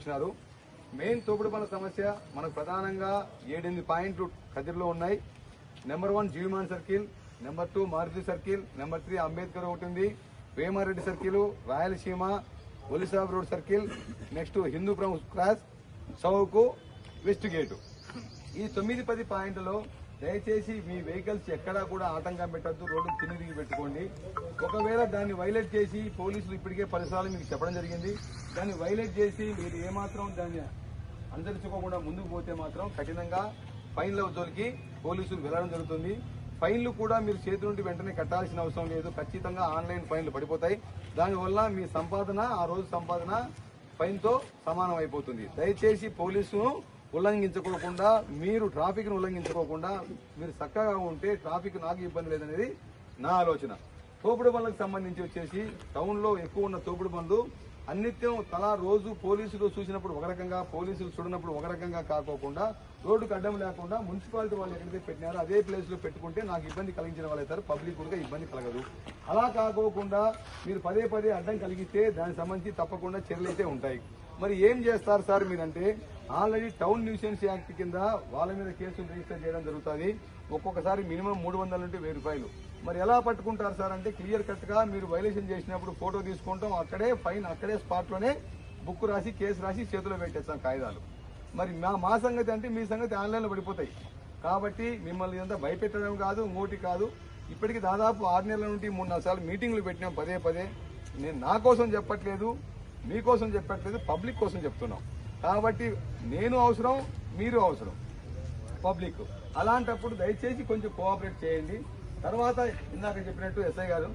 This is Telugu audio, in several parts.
వచ్చినారు. మెయిన్ తోపుడు బండ్ల సమస్య మనకు ప్రధానంగా 7-8 పాయింట్లు కదిరిలో ఉన్నాయి. నెంబర్ 1 జీవిమాన్ circle, number 2 Maruti circle, number 3 Ambedkar ఒకటి ఉంది, వేమారెడ్డి సర్కిల్, రాయలసీమ, ఒలిసాబ్ road circle, next Hindupuram cross, చౌకు, వెస్ట్ గేటు. ఈ 9-10 పాయింట్లలో దయచేసి మీ వెహికల్స్ ఎక్కడా కూడా ఆటంకం పెట్టద్దు, రోడ్డు తిరిగి పెట్టుకోండి. ఒకవేళ దాన్ని వైలేట్ చేసి పోలీసులు ఇప్పటికే 10 సార్లు మీకు చెప్పడం జరిగింది. దాన్ని వైలేట్ చేసి మీరు ఏమాత్రం దాన్ని అనుసరించుకోకుండా ముందుకు పోతే మాత్రం కఠినంగా ఫైన్ల జోలికి పోలీసులు వెళ్లడం జరుగుతుంది. ఫైన్లు కూడా మీరు చేతి నుండి వెంటనే కట్టాల్సిన అవసరం లేదు. ఖచ్చితంగా ఆన్లైన్ ఫైన్లు పడిపోతాయి. దానివల్ల మీ సంపాదన ఆ రోజు సంపాదన ఫైన్తో సమానం అయిపోతుంది. దయచేసి పోలీసును ఉల్లంఘించుకోకుండా, మీరు ట్రాఫిక్ ను ఉల్లంఘించుకోకుండా మీరు చక్కగా ఉంటే ట్రాఫిక్ నాకు ఇబ్బంది లేదనేది నా ఆలోచన. తోపుడు బండ్లకు సంబంధించి వచ్చేసి టౌన్ లో ఎక్కువ ఉన్న తోపుడు బండ్లు అన్నిత్యం తలా రోజు పోలీసులు చూసినప్పుడు ఒక రకంగా, పోలీసులు చూడనప్పుడు ఒక రకంగా కాకోకుండా రోడ్డుకు అడ్డం లేకుండా మున్సిపాలిటీ వాళ్ళు ఎక్కడైతే పెట్టినారో అదే ప్లేస్ లో పెట్టుకుంటే నాకు ఇబ్బంది కలిగించిన వాళ్ళు అవుతారు, పబ్లిక్ కూడా ఇబ్బంది కలగదు. అలా కాకోకుండా మీరు పదే అడ్డం కలిగితే దానికి సంబంధించి తప్పకుండా చర్యలు అయితే ఉంటాయి. మరి ఏం చేస్తారు సార్ మీరంటే, ఆల్రెడీ టౌన్ న్యూసెన్స్ యాక్ట్ కింద వాళ్ళ మీద కేసులు రిజిస్టర్ చేయడం జరుగుతుంది. ఒక్కొక్కసారి మినిమం 300 నుండి 1000 రూపాయలు. మరి ఎలా పట్టుకుంటారు సార్ అంటే, క్లియర్ కట్ గా మీరు వైలేషన్ చేసినప్పుడు ఫోటో తీసుకుంటాం, అక్కడే ఫైన్, అక్కడే స్పాట్ లోనే బుక్ రాసి కేసు రాసి చేతిలో పెట్టేస్తాం కాగితాలు. మరి మా సంగతి అంటే మీ సంగతి ఆన్లైన్ లో పడిపోతాయి. కాబట్టి మిమ్మల్ని ఇదంతా భయపెట్టడం కాదు, ఇంకోటి కాదు. ఇప్పటికి దాదాపు 6 నెలల నుండి 3-4 సార్లు మీటింగ్లు పెట్టినాం పదే. నేను నా కోసం చెప్పట్లేదు, మీకోసం చెప్పట్లేదు, పబ్లిక్ కోసం చెప్తున్నాం. కాబట్టి నేను అవసరం, మీరు అవసరం, పబ్లిక్. అలాంటప్పుడు దయచేసి కొంచెం కోఆపరేట్ చేయండి. తర్వాత ఇందాక చెప్పినట్టు ఎస్ఐ గారు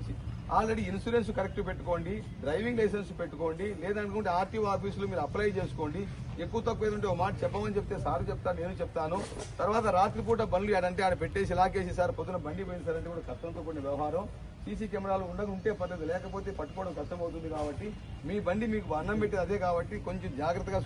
ఆల్రెడీ ఇన్సూరెన్స్ కరెక్ట్ పెట్టుకోండి, డ్రైవింగ్ లైసెన్స్ పెట్టుకోండి, లేదనుకుంటే ఆర్టీఓ ఆఫీసులో మీరు అప్లై చేసుకోండి. ఎక్కువ తక్కువ ఏదంటే ఒక మాట చెప్పమని చెప్తే సార్ చెప్తాను, నేను చెప్తాను. తర్వాత రాత్రిపూట బండ్లు ఆడంటే ఆడ పెట్టేసి లాకేసి సార్ పొద్దున బండి పోయింది సార్ అంటే కూడా కష్టంతో కూడిన వ్యవహారం. సీసీ కెమెరాలు ఉంటే పద్ధతి, లేకపోతే పట్టుకోవడం కష్టం అవుతుంది. కాబట్టి మీ బండి మీకు అన్నం పెట్టేది అదే కాబట్టి కొంచెం జాగ్రత్తగా